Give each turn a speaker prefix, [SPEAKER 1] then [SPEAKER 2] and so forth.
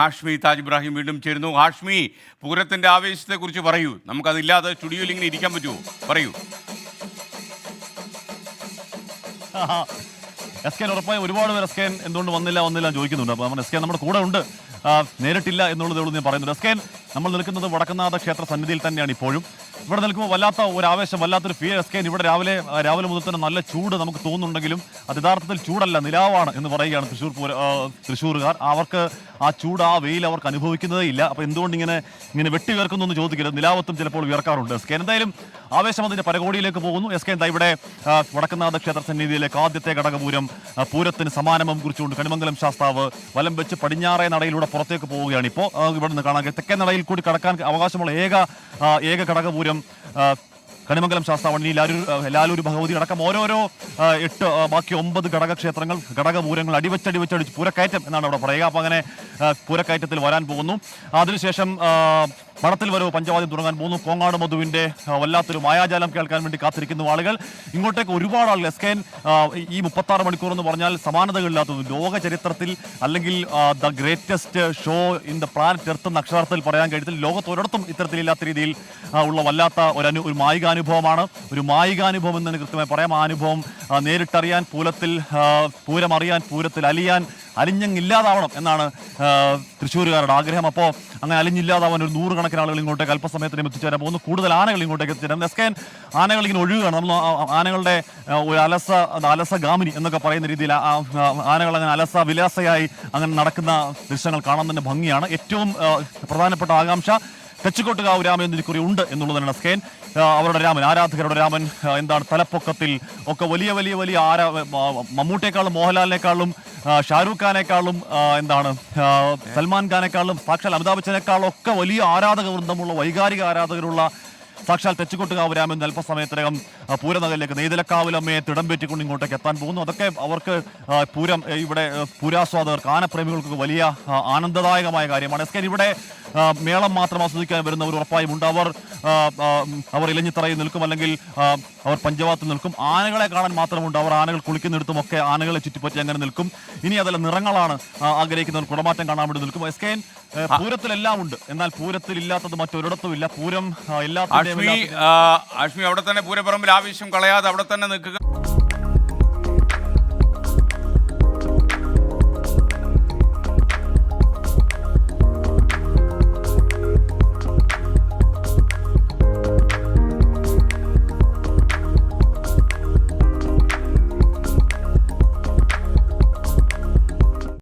[SPEAKER 1] ഹാഷ്മി താജ് ഇബ്രാഹിം വീണ്ടും ചേരുന്നു. ഹാഷ്മി, പൂരത്തിന്റെ ആവേശത്തെക്കുറിച്ച് പറയൂ. നമുക്കതില്ലാതെ സ്റ്റുഡിയോയിൽ ഇങ്ങനെ ഇരിക്കാൻ പറ്റുമോ? പറയൂ.
[SPEAKER 2] എസ് കെ ഉറപ്പായി ഒരുപാട് പേർ എസ് കെ എന്തുകൊണ്ട് വന്നില്ല ചോദിക്കുന്നുണ്ട്. അപ്പോൾ നമ്മൾ എസ് കെ നമ്മുടെ കൂടെ ഉണ്ട്, നേരിട്ടില്ല എന്നുള്ളതേ ഉള്ളൂ ഞാൻ പറയുന്നുണ്ട്. എസ് കെ നമ്മൾ നിൽക്കുന്നത് വടക്കുന്നാഥ ക്ഷേത്ര സന്നിധിയിൽ തന്നെയാണ് ഇപ്പോഴും. ഇവിടെ നിൽക്കുമ്പോൾ വല്ലാത്ത ഒരു ആവേശം, വല്ലാത്തൊരു ഫീൽ. എസ് കെ ഇവിടെ രാവിലെ മുതൽ തന്നെ നല്ല ചൂട് നമുക്ക് തോന്നുന്നുണ്ടെങ്കിലും അത് യഥാർത്ഥത്തിൽ ചൂടല്ല, നിലാവാണ് എന്ന് പറയുകയാണ് തൃശ്ശൂർകാർ. അവർക്ക് ആ ചൂട്, ആ വെയിൽ അവർക്ക് അനുഭവിക്കുന്നതേ ഇല്ല. അപ്പോൾ എന്തുകൊണ്ട് ഇങ്ങനെ വെട്ടി വീർക്കുന്നു എന്ന് ചോദിക്കരുത്, നിലാവത്തും ചിലപ്പോൾ വീർക്കാറുണ്ട്. എസ് കെ എന്തായാലും ആവേശം അതിൻ്റെ പരകോടിയിലേക്ക് പോകുന്നു. എസ് കെ എന്താ ഇവിടെ വടക്കുന്നാഥ ക്ഷേത്ര സന്നിധിയിലേക്ക് ആദ്യത്തെ ഘടകപൂരം, പൂരത്തിന് സമാനമം കുറിച്ചുകൊണ്ട് കണിമംഗലം ശാസ്താവ് വലം വെച്ച് പടിഞ്ഞാറേ നടയിലൂടെ പുറത്തേക്ക് പോവുകയാണ്. ഇപ്പോൾ ഇവിടെ നിന്ന് കാണാൻ തെക്കേ നടയിൽ കൂടി കടക്കാൻ അവകാശമുള്ള ഏക ഘടകപൂരം കണിമംഗലം ശാസ്താവണി, ലാലൂർ ഭഗവതി അടക്കം ഓരോരോ 8 ബാക്കി 9 ഘടകക്ഷേത്രങ്ങൾ, ഘടകപൂരങ്ങൾ അടിവച്ചടിച്ച് പൂരക്കയറ്റം എന്നാണ് അവിടെ പറയുക. അപ്പോൾ അങ്ങനെ പൂരക്കയറ്റത്തിൽ വരാൻ പോകുന്നു. അതിനുശേഷം പണത്തിൽ വരവ് പഞ്ചവാദ്യം തുടങ്ങാൻ പോകുന്നു. കോങ്ങാട് മധുവിൻ്റെ വല്ലാത്തൊരു മായാജാലം കേൾക്കാൻ വേണ്ടി കാത്തിരിക്കുന്നു ആളുകൾ. ഇങ്ങോട്ടേക്ക് ഒരുപാട് ആളുകൾ. എസ് കെ ഈ 36 മണിക്കൂർ എന്ന് പറഞ്ഞാൽ സമാനതകളില്ലാത്തത്, ലോക ചരിത്രത്തിൽ അല്ലെങ്കിൽ the greatest show in the planet earth എന്ന അക്ഷരാർത്ഥത്തിൽ പറയാൻ കഴിയത്തില്ല. ലോകത്തൊരിടത്തും ഇത്തരത്തിലില്ലാത്ത രീതിയിൽ ഉള്ള വല്ലാത്ത ഒരു മായികാനുഭവമാണ്. ഒരു മായികാനുഭവം എന്ന് തന്നെ കൃത്യമായി പറയാം. ആ അനുഭവം നേരിട്ടറിയാൻ, പൂരം അറിയാൻ, പൂരത്തിൽ അലിഞ്ഞങ്ങില്ലാതാവണം എന്നാണ് തൃശ്ശൂരുകാരുടെ ആഗ്രഹം. അപ്പോൾ അങ്ങനെ അലിഞ്ഞില്ലാതാവാൻ ഒരു 100 കണക്കിന് ആളുകൾ ഇങ്ങോട്ടേക്ക് അല്പസമയത്തിന് എത്തിച്ചേരാൻ പോകുന്നു. കൂടുതൽ ആനകൾ ഇങ്ങോട്ടേക്ക് എത്തിച്ചേരാൻ. എസ് കെ ആനകൾ ഇങ്ങനെ ഒഴുകുകയാണ്. നമ്മൾ ആനകളുടെ ഒരു അലസഗാമിനി എന്നൊക്കെ പറയുന്ന രീതിയിൽ ആനകൾ അങ്ങനെ വിലാസയായി അങ്ങനെ നടക്കുന്ന ദൃശ്യങ്ങൾ കാണാൻ തന്നെ ഭംഗിയാണ്. ഏറ്റവും പ്രധാനപ്പെട്ട ആകാംക്ഷ തെച്ചിക്കോട്ടുകാവ് രാമൻ എന്നൊരു ഉണ്ട് എന്നുള്ളതാണ്. എസ് കെ അവരുടെ രാമൻ, ആരാധകരുടെ രാമൻ എന്താണ് തലപ്പൊക്കത്തിൽ ഒക്കെ വലിയ മമ്മൂട്ടിയെക്കാളും മോഹൻലാലിനേക്കാളും ഷാരൂഖ് ഖാനേക്കാളും സൽമാൻ ഖാനേക്കാളും സാക്ഷാൽ അമിതാഭ് ബച്ചനേക്കാളും ഒക്കെ വലിയ ആരാധക വൃന്ദമുള്ള, വൈകാരിക ആരാധകരുള്ള സാക്ഷാൽ തെച്ചിക്കോട്ടുകാവ് രാമൻ അല്പസമയത്തിനകം പൂരനഗരിലേക്ക് നെയ്തലക്കാവിലമ്മയെ തിടംപേറ്റിക്കൊണ്ട് ഇങ്ങോട്ടേക്ക് എത്താൻ പോകുന്നു. അതൊക്കെ അവർക്ക് ഇവിടെ പൂരാസ്വാദകർക്ക്, ആനപ്രേമികൾക്ക് വലിയ ആനന്ദദായകമായ കാര്യമാണ്. എസ് കെ ഇവിടെ മേളം മാത്രം ആസ്വദിക്കാൻ വരുന്നവർ ഉറപ്പായും ഉണ്ട്. അവർ ഇലഞ്ഞിത്തറയിൽ നിൽക്കും, അല്ലെങ്കിൽ അവർ പഞ്ചവാത്തിൽ നിൽക്കും. ആനകളെ കാണാൻ മാത്രമുണ്ട്. അവർ ആനകൾ കുളിക്കുന്നിടത്തും ഒക്കെ ആനകളെ ചുറ്റിപ്പറ്റി അങ്ങനെ നിൽക്കും. ഇനി അതല്ല, നിറങ്ങളാണ് ആഗ്രഹിക്കുന്നവർ കുടമാറ്റം കാണാൻ വേണ്ടി നിൽക്കും. എസ് കെ പൂരത്തിലെല്ലാം ഉണ്ട്, എന്നാൽ പൂരത്തിൽ ഇല്ലാത്തത് മറ്റൊരിടത്തും ഇല്ല. പൂരം
[SPEAKER 1] ആഷ്മി, അവിടെ തന്നെ പൂരപ്പറമ്പിൽ ആവേശം കളയാതെ അവിടെ തന്നെ നിൽക്കുക.